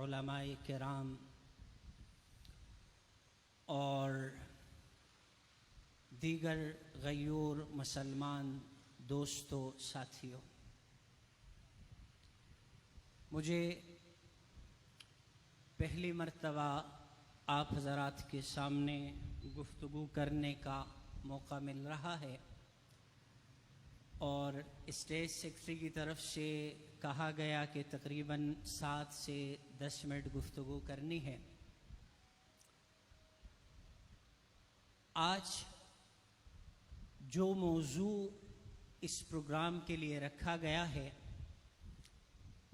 उलमाए किराम और दीगर गयूर मुसलमान दोस्तों साथियों, मुझे पहली मर्तबा आप हज़रात के सामने गुफ्तगू करने का मौका मिल रहा है और स्टेज सेक्रेटरी की तरफ से कहा गया कि तकरीबन 7 से 10 मिनट गुफ्तगू करनी है। आज जो मौजू इस प्रोग्राम के लिए रखा गया है,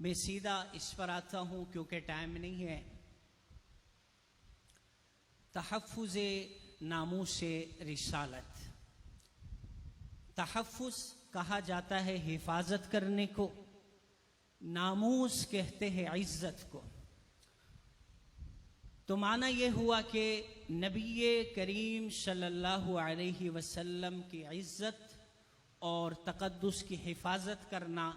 मैं सीधा इस पर आता हूँ क्योंकि टाइम नहीं है। तहफ़्फ़ुज़ नामूसे रिसालत, तहफ़्फ़ुज़ कहा जाता है हिफाजत करने को, नामूस कहते हैं इज्जत को। तो माना यह हुआ कि नबी करीम सल्लल्लाहु अलैहि वसल्लम की इज्जत और तक़द्दुस की हिफाजत करना,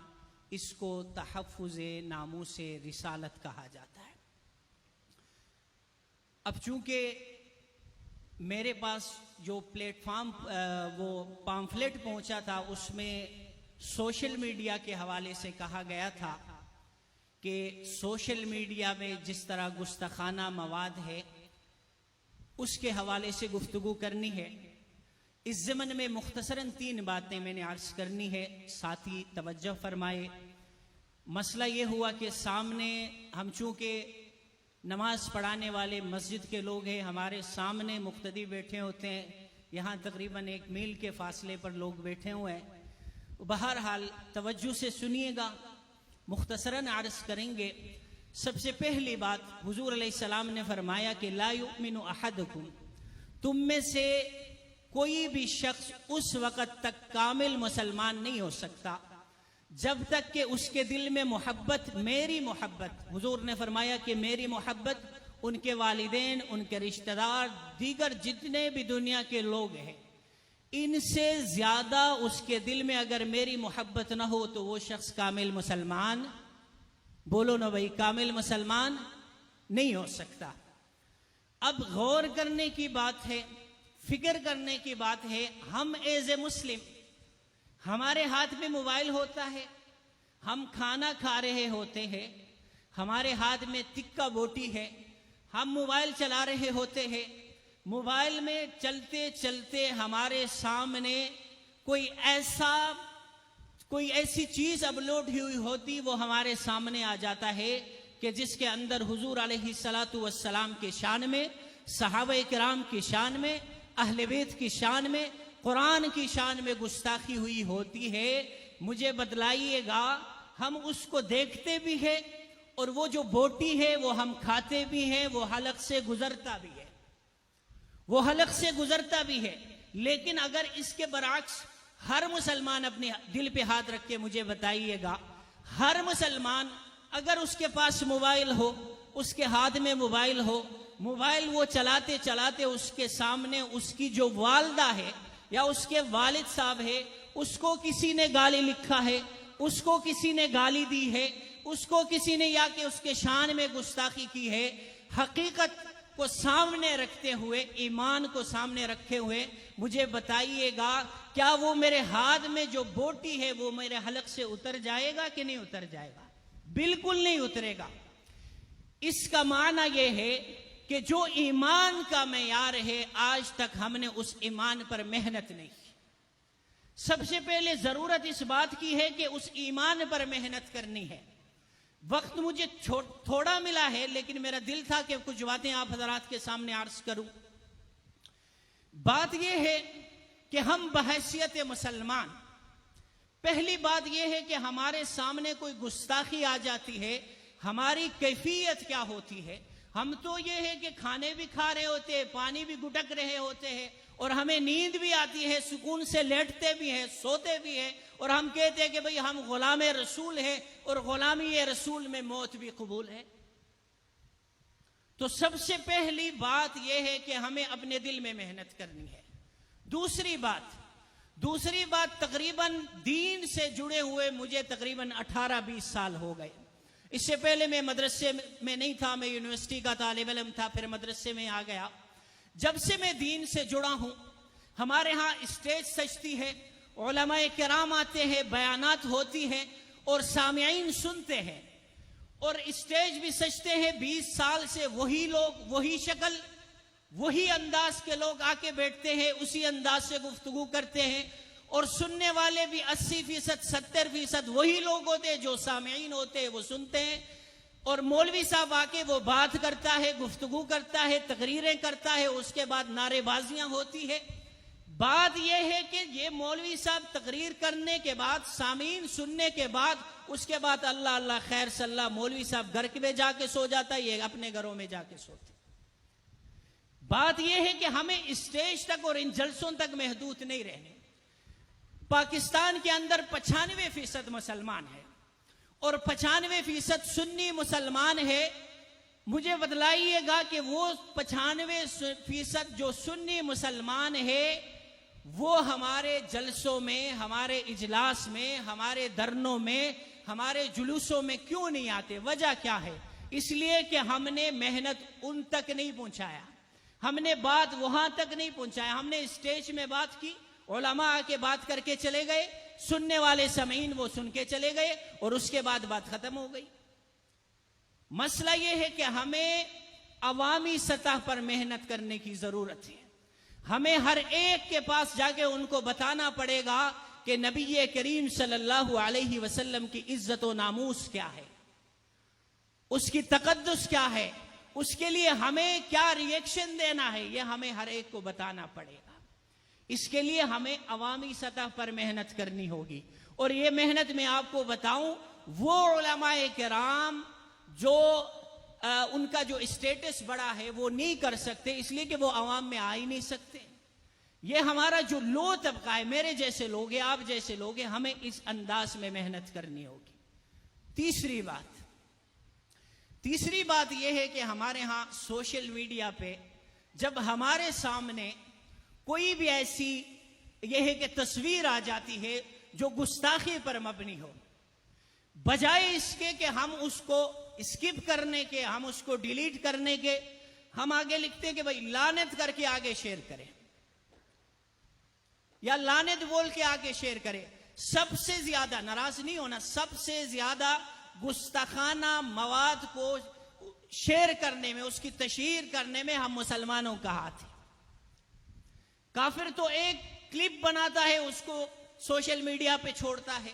इसको तहफ़्फ़ुज़ नामूसे रिसालत कहा जाता है। अब चूंकि मेरे पास जो प्लेटफॉर्म वो पम्फलेट पहुंचा था, उसमें सोशल मीडिया के हवाले से कहा गया था कि सोशल मीडिया में जिस तरह गुस्ताखाना मवाद है, उसके हवाले से गुफ्तगू करनी है। इस ज़मन में मुख्तसरन 3 बातें मैंने अर्ज करनी है, साथी तवज्जो फरमाए। मसला ये हुआ कि सामने हम चूँकि नमाज पढ़ाने वाले मस्जिद के लोग हैं, हमारे सामने मुक्तदी बैठे होते हैं, यहाँ तकरीबन 1 मील के फासले पर लोग बैठे हुए हैं। बहरहाल तवज्जो से सुनिएगा, मुख्तसरन अर्ज करेंगे। सबसे पहली बात, हुजूर अलैहिस्सलाम ने फरमाया कि ला युमिनु अहदुकुम, तुम में से कोई भी शख्स उस वक़्त तक कामिल मुसलमान नहीं हो सकता जब तक कि उसके दिल में मोहब्बत, मेरी मोहब्बत, हुजूर ने फरमाया कि मेरी मोहब्बत, उनके वालिदैन, उनके रिश्तेदार, दीगर जितने भी दुनिया के लोग हैं, इनसे ज़्यादा उसके दिल में अगर मेरी मोहब्बत ना हो तो वो शख्स कामिल मुसलमान, बोलो ना भाई, कामिल मुसलमान नहीं हो सकता। अब गौर करने की बात है, फिक्र करने की बात है। हम एज ए मुस्लिम, हमारे हाथ में मोबाइल होता है, हम खाना खा रहे होते हैं, हमारे हाथ में तिक्का बोटी है, हम मोबाइल चला रहे होते हैं। मोबाइल में चलते चलते हमारे सामने कोई ऐसी चीज अपलोड हुई होती, वो हमारे सामने आ जाता है कि जिसके अंदर हुजूर अलैहिस्सलातु वस्सलाम के शान में, सहाबा किराम की शान में, अहले बैत की शान में, कुरान की शान में गुस्ताखी हुई होती है। मुझे बतलाइएगा, हम उसको देखते भी हैं और वो जो बोटी है वो हम खाते भी हैं, वो हलक से गुजरता भी है, वो हलक से गुजरता भी है। लेकिन अगर इसके बरअक्स हर मुसलमान अपने दिल पे हाथ रख के मुझे बताइएगा, हर मुसलमान अगर उसके पास मोबाइल हो, उसके हाथ में मोबाइल हो, मोबाइल वो चलाते चलाते उसके सामने उसकी जो वालदा है या उसके वालिद साहब है, उसको किसी ने गाली लिखा है, उसको किसी ने गाली दी है, उसको किसी ने या कि उसके शान में गुस्ताखी की है, हकीकत को सामने रखते हुए, ईमान को सामने रखे हुए मुझे बताइएगा, क्या वो मेरे हाथ में जो बोटी है वो मेरे हलक से उतर जाएगा कि नहीं उतर जाएगा? बिल्कुल नहीं उतरेगा। इसका माना यह है कि जो ईमान का मेयार है, आज तक हमने उस ईमान पर मेहनत नहीं की। सबसे पहले जरूरत इस बात की है कि उस ईमान पर मेहनत करनी है। वक्त मुझे थोड़ा मिला है, लेकिन मेरा दिल था कि कुछ बातें आप हजरात के सामने अर्ज करूं। बात यह है कि हम बहैसियत मुसलमान, पहली बात यह है कि हमारे सामने कोई गुस्ताखी आ जाती है, हमारी कैफियत क्या होती है। हम तो ये है कि खाने भी खा रहे होते हैं, पानी भी गुटक रहे होते हैं, और हमें नींद भी आती है, सुकून से लेटते भी हैं, सोते भी हैं, और हम कहते हैं कि भाई हम गुलाम रसूल हैं और गुलामी रसूल में मौत भी कबूल है। तो सबसे पहली बात यह है कि हमें अपने दिल में मेहनत करनी है। दूसरी बात तकरीबन दीन से जुड़े हुए मुझे तकरीबन 18-20 साल हो गए। इससे पहले मैं मदरसे में नहीं था, मैं यूनिवर्सिटी का तालिब इल्म था, फिर मदरसे में आ गया। जब से मैं दीन से जुड़ा हूं, हमारे यहाँ स्टेज सजती है, उलमाए किराम आते हैं, बयानात होती हैं और सामिईन सुनते हैं, और स्टेज भी सजते हैं। 20 साल से वही लोग, वही शक्ल, वही अंदाज के लोग आके बैठते हैं, उसी अंदाज से गुफ्तगू करते हैं, और सुनने वाले भी 80%, 70% वही लोग होते हैं, जो सामिईन होते हैं वो सुनते हैं। और मौलवी साहब आके वो बात करता है, गुफ्तगू करता है, तकरीरें करता है, उसके बाद नारेबाजियां होती है। बात यह है कि ये मौलवी साहब तकरीर करने के बाद, सामीन सुनने के बाद, उसके बाद अल्लाह अल्लाह खैर सल्ला, मौलवी साहब घर में जाके सो जाता है, ये अपने घरों में जाके सोते। बात यह है कि हमें स्टेज तक और इन जलसों तक महदूद नहीं रहने। पाकिस्तान के अंदर 95% मुसलमान है और 95% सुन्नी मुसलमान है। मुझे बतलाइएगा कि वो 95% जो सुन्नी मुसलमान है, वो हमारे जलसों में, हमारे इजलास में, हमारे धरनों में, हमारे जुलूसों में क्यों नहीं आते? वजह क्या है? इसलिए कि हमने मेहनत उन तक नहीं पहुंचाया, हमने बात वहां तक नहीं पहुंचाया। हमने स्टेज में बात की, उलमा आके बात करके चले गए, सुनने वाले समीन वो सुन के चले गए और उसके बाद बात खत्म हो गई। मसला यह है कि हमें अवामी सतह पर मेहनत करने की जरूरत है। हमें हर एक के पास जाके उनको बताना पड़ेगा कि नबी करीम सल्लल्लाहु अलैहि वसल्लम की इज्जत व नामूस क्या है, उसकी तकद्दुस क्या है, उसके लिए हमें क्या रिएक्शन देना है, यह हमें हर एक को बताना पड़ेगा। इसके लिए हमें अवामी सतह पर मेहनत करनी होगी। और ये मेहनत मैं आपको बताऊं, वो उलमाए किराम जो उनका जो स्टेटस बड़ा है वो नहीं कर सकते, इसलिए कि वो अवाम में आ ही नहीं सकते। ये हमारा जो लो तबका है, मेरे जैसे लोग हैं, आप जैसे लोग हैं, हमें इस अंदाज में मेहनत करनी होगी। तीसरी बात यह है कि हमारे यहां सोशल मीडिया पे जब हमारे सामने कोई भी ऐसी यह है कि तस्वीर आ जाती है जो गुस्ताखी पर मबनी हो, बजाय इसके कि हम उसको स्किप करने के, हम उसको डिलीट करने के, हम आगे लिखते हैं कि भाई लानत करके आगे शेयर करें या लानत बोल के आगे शेयर करें। सबसे ज्यादा, नाराज नहीं होना, सबसे ज्यादा गुस्ताखाना मवाद को शेयर करने में, उसकी तशहीर करने में हम मुसलमानों का हाथ है। काफिर तो एक क्लिप बनाता है, उसको सोशल मीडिया पे छोड़ता है,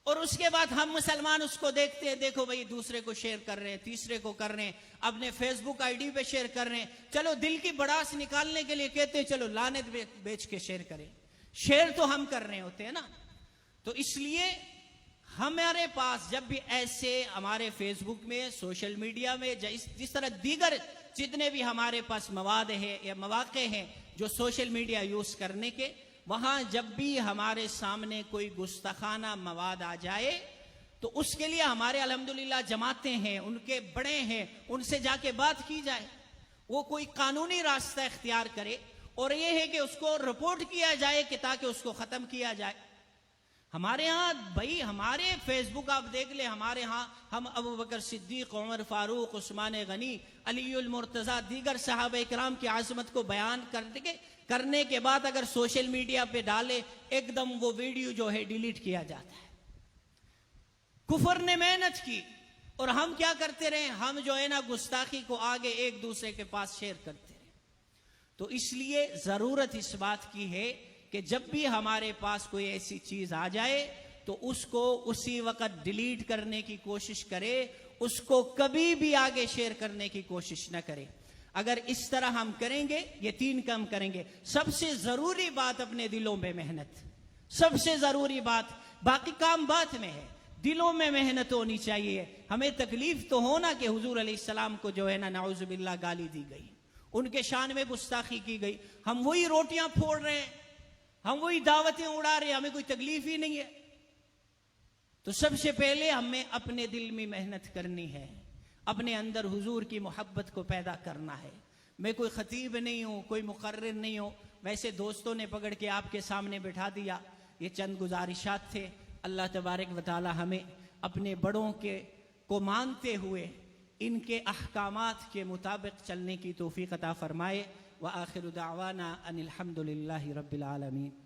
और उसके बाद हम मुसलमान उसको देखते हैं, देखो भाई दूसरे को शेयर कर रहे हैं, तीसरे को कर रहे हैं, अपने फेसबुक आईडी पे शेयर कर रहे हैं। चलो दिल की भड़ास निकालने के लिए कहते हैं चलो लानत बेच के शेयर करें। शेयर तो हम कर रहे होते हैं ना। तो इसलिए हमारे पास जब भी ऐसे हमारे फेसबुक में, सोशल मीडिया में, जिस तरह दीगर जितने भी हमारे पास मवाद है या मौके हैं जो सोशल मीडिया यूज करने के, वहां जब भी हमारे सामने कोई गुस्ताखाना मवाद आ जाए तो उसके लिए हमारे अल्हम्दुलिल्लाह जमातें हैं, उनके बड़े हैं, उनसे जाके बात की जाए, वो कोई कानूनी रास्ता इख्तियार करे और ये है कि उसको रिपोर्ट किया जाए कि ताकि उसको खत्म किया जाए। हमारे यहाँ भाई, हमारे फेसबुक आप देख ले, हमारे यहाँ हम अबू बकर सिद्दीक, उमर फारूक, उस्मान गनी, अलीउल मुर्तजा, दीगर सहाबा इकराम की आज़मत को बयान करने के बाद अगर सोशल मीडिया पे डाले, एकदम वो वीडियो जो है डिलीट किया जाता है। कुफर ने मेहनत की और हम क्या करते रहे, हम जो है ना गुस्ताखी को आगे एक दूसरे के पास शेयर करते रहे। तो इसलिए जरूरत इस बात की है कि जब भी हमारे पास कोई ऐसी चीज आ जाए तो उसको उसी वक्त डिलीट करने की कोशिश करे, उसको कभी भी आगे शेयर करने की कोशिश न करे। अगर इस तरह हम करेंगे, ये 3 काम करेंगे। सबसे जरूरी बात अपने दिलों में मेहनत, सबसे जरूरी बात, बाकी काम बात में है, दिलों में मेहनत होनी चाहिए। हमें तकलीफ तो होना कि हुजूर अलैहिस्सलाम को जो है ना नाउजुबिल्लाह गाली दी गई, उनके शान में गुस्ताखी की गई, हम वही रोटियां फोड़ रहे हैं, हम वही दावतें उड़ा रहे हैं, हमें कोई तकलीफ ही नहीं है। तो सबसे पहले हमें अपने दिल में मेहनत करनी है, अपने अंदर हुजूर की मोहब्बत को पैदा करना है। मैं कोई खतीब नहीं हूं, कोई मुकर्रिर नहीं हूं, वैसे दोस्तों ने पकड़ के आपके सामने बिठा दिया, ये चंद गुजारिशात थे। अल्लाह तबारक व तआला हमें अपने बड़ों के को मानते हुए इनके अहकामात के मुताबिक चलने की तौफीक अता फरमाए। व आखिर दावाना अनिल हम्दुलिल्लाहि रब्बिल आलमीन।